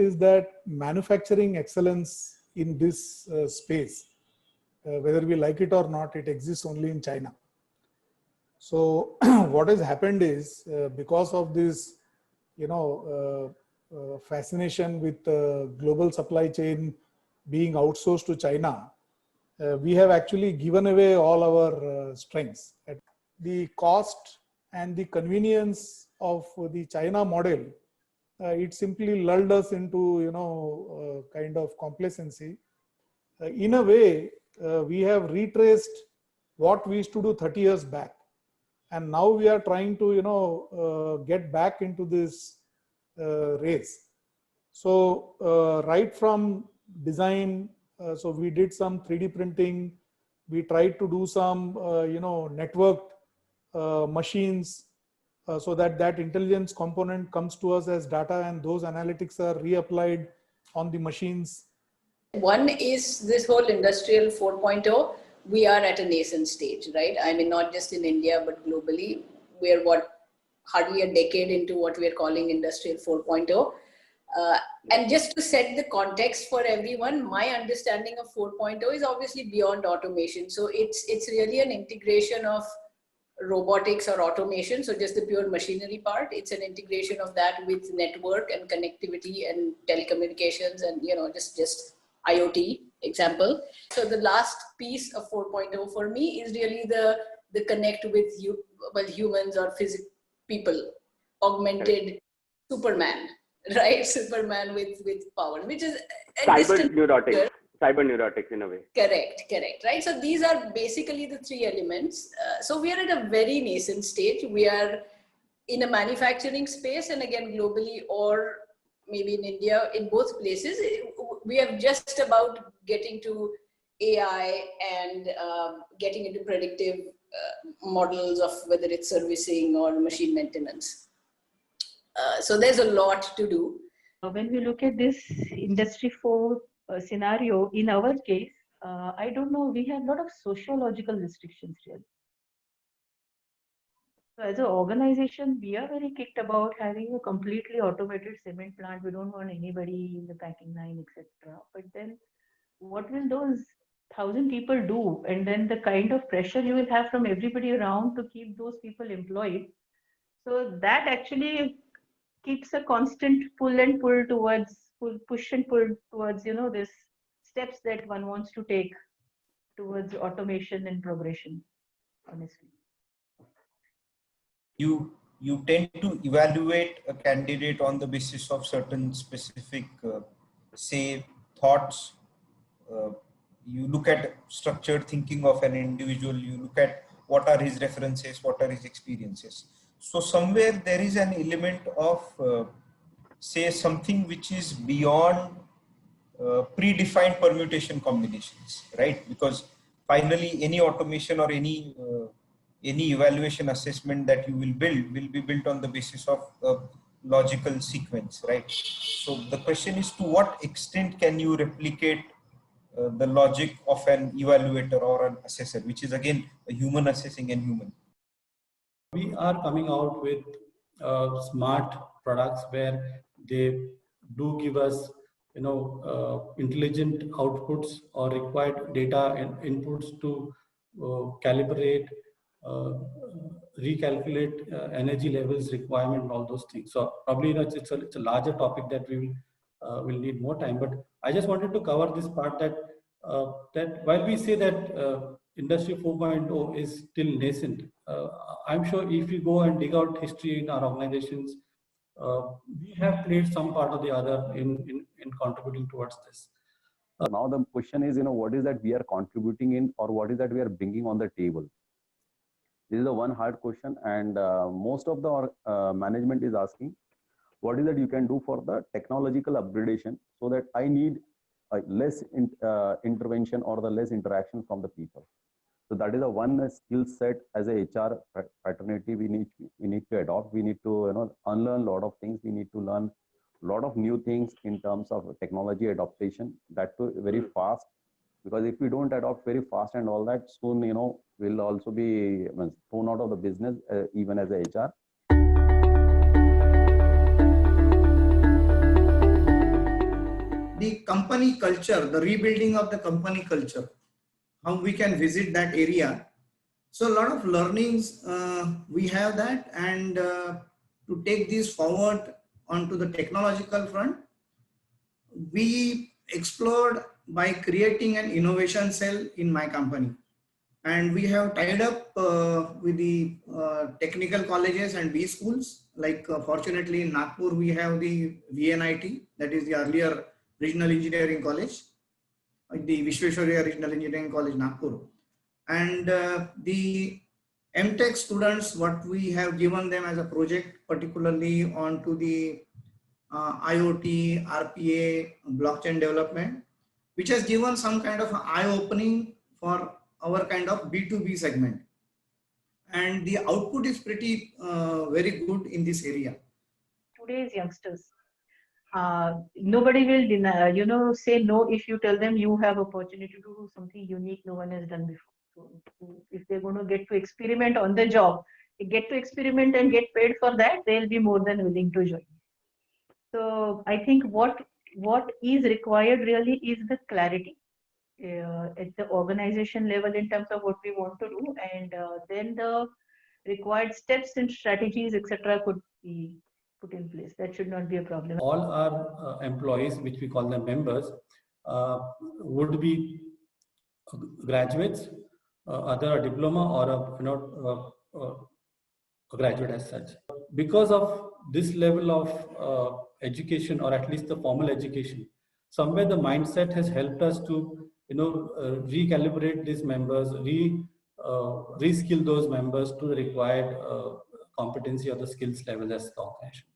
is that manufacturing excellence in this space, whether we like it or not, it exists only in China. So what has happened is because of this, fascination with global supply chain being outsourced to China, we have actually given away all our strengths. The cost and the convenience of the China model, it simply lulled us into, kind of complacency. In a way, we have retraced what we used to do 30 years back. And now we are trying to, get back into this race. So right from design, so we did some 3D printing. We tried to do some, networked machines so that intelligence component comes to us as data, and those analytics are reapplied on the machines. One is this whole industrial 4.0. We are at a nascent stage, right? I mean, not just in India, but globally. We're hardly a decade into what we're calling industrial 4.0. And just to set the context for everyone, my understanding of 4.0 is obviously beyond automation. So it's really an integration of robotics or automation. So just the pure machinery part, it's an integration of that with network and connectivity and telecommunications and, just IoT example. So the last piece of 4.0 for me is really the connect with humans or people, augmented Superman, right? Superman with power, which is cyber-neurotics in a way. Correct, right? So these are basically the three elements. So we are at a very nascent stage. We are in a manufacturing space, and again, globally or maybe in India, in both places, we are just about getting to AI and getting into predictive models of whether it's servicing or machine maintenance. So there's a lot to do. When we look at this Industry 4 scenario, in our case, I don't know, we have a lot of sociological restrictions really. So as an organization, we are very kicked about having a completely automated cement plant. We don't want anybody in the packing line, etc. But then what will those 1,000 people do? And then the kind of pressure you will have from everybody around to keep those people employed. So that actually keeps a constant push and pull towards, this steps that one wants to take towards automation and progression, honestly. You tend to evaluate a candidate on the basis of certain specific, say, thoughts. You look at structured thinking of an individual. You look at what are his references, what are his experiences. So somewhere there is an element of, say, something which is beyond predefined permutation combinations, right? Because finally, any automation or any evaluation assessment that you will be built on the basis of a logical sequence, right? So the question is, to what extent can you replicate the logic of an evaluator or an assessor, which is again a human assessing and human. We are coming out with smart products where they do give us, intelligent outputs or required data and inputs to calibrate, recalculate energy levels requirement and all those things. So probably it's a larger topic that we will need more time. But I just wanted to cover this part that while we say that Industry 4.0 is still nascent, I'm sure if you go and dig out history in our organizations, we have played some part or the other in contributing towards this. Now the question is, what is that we are contributing in, or what is that we are bringing on the table? This is the one hard question, and most of the management is asking, what is that you can do for the technological upgradation, so that I need less intervention or the less interaction from the people. So that is the one skill set as a HR fraternity we need to adopt. We need to unlearn a lot of things. We need to learn a lot of new things in terms of technology adaptation. That too very fast, because if we don't adopt very fast and all that, soon we'll also be thrown out of the business even as a HR. the company culture, the rebuilding of the company culture, how we can visit that area. So a lot of learnings we have that, and to take this forward onto the technological front, we explored by creating an innovation cell in my company. And we have tied up with the technical colleges and B schools. Like fortunately in Nagpur, we have the VNIT, that is the earlier Regional Engineering College, the Vishweshwarya Regional Engineering College, Nagpur. And the MTech students, what we have given them as a project, particularly onto the IoT, RPA, blockchain development, which has given some kind of eye-opening for our kind of B2B segment. And the output is pretty very good in this area. Today's youngsters, nobody will deny, say no if you tell them you have opportunity to do something unique no one has done before. So if they're going to get to experiment on the job, get to experiment and get paid for that, they'll be more than willing to join. So I think what is required really is the clarity at the organization level in terms of what we want to do, and then the required steps and strategies, etc., could be put in place. That should not be a problem. All our employees, which we call them members, would be graduates, either a diploma or a graduate as such. Because of this level of education, or at least the formal education, somewhere the mindset has helped us to recalibrate these members, reskill those members to the required competency or the skills level as the organization.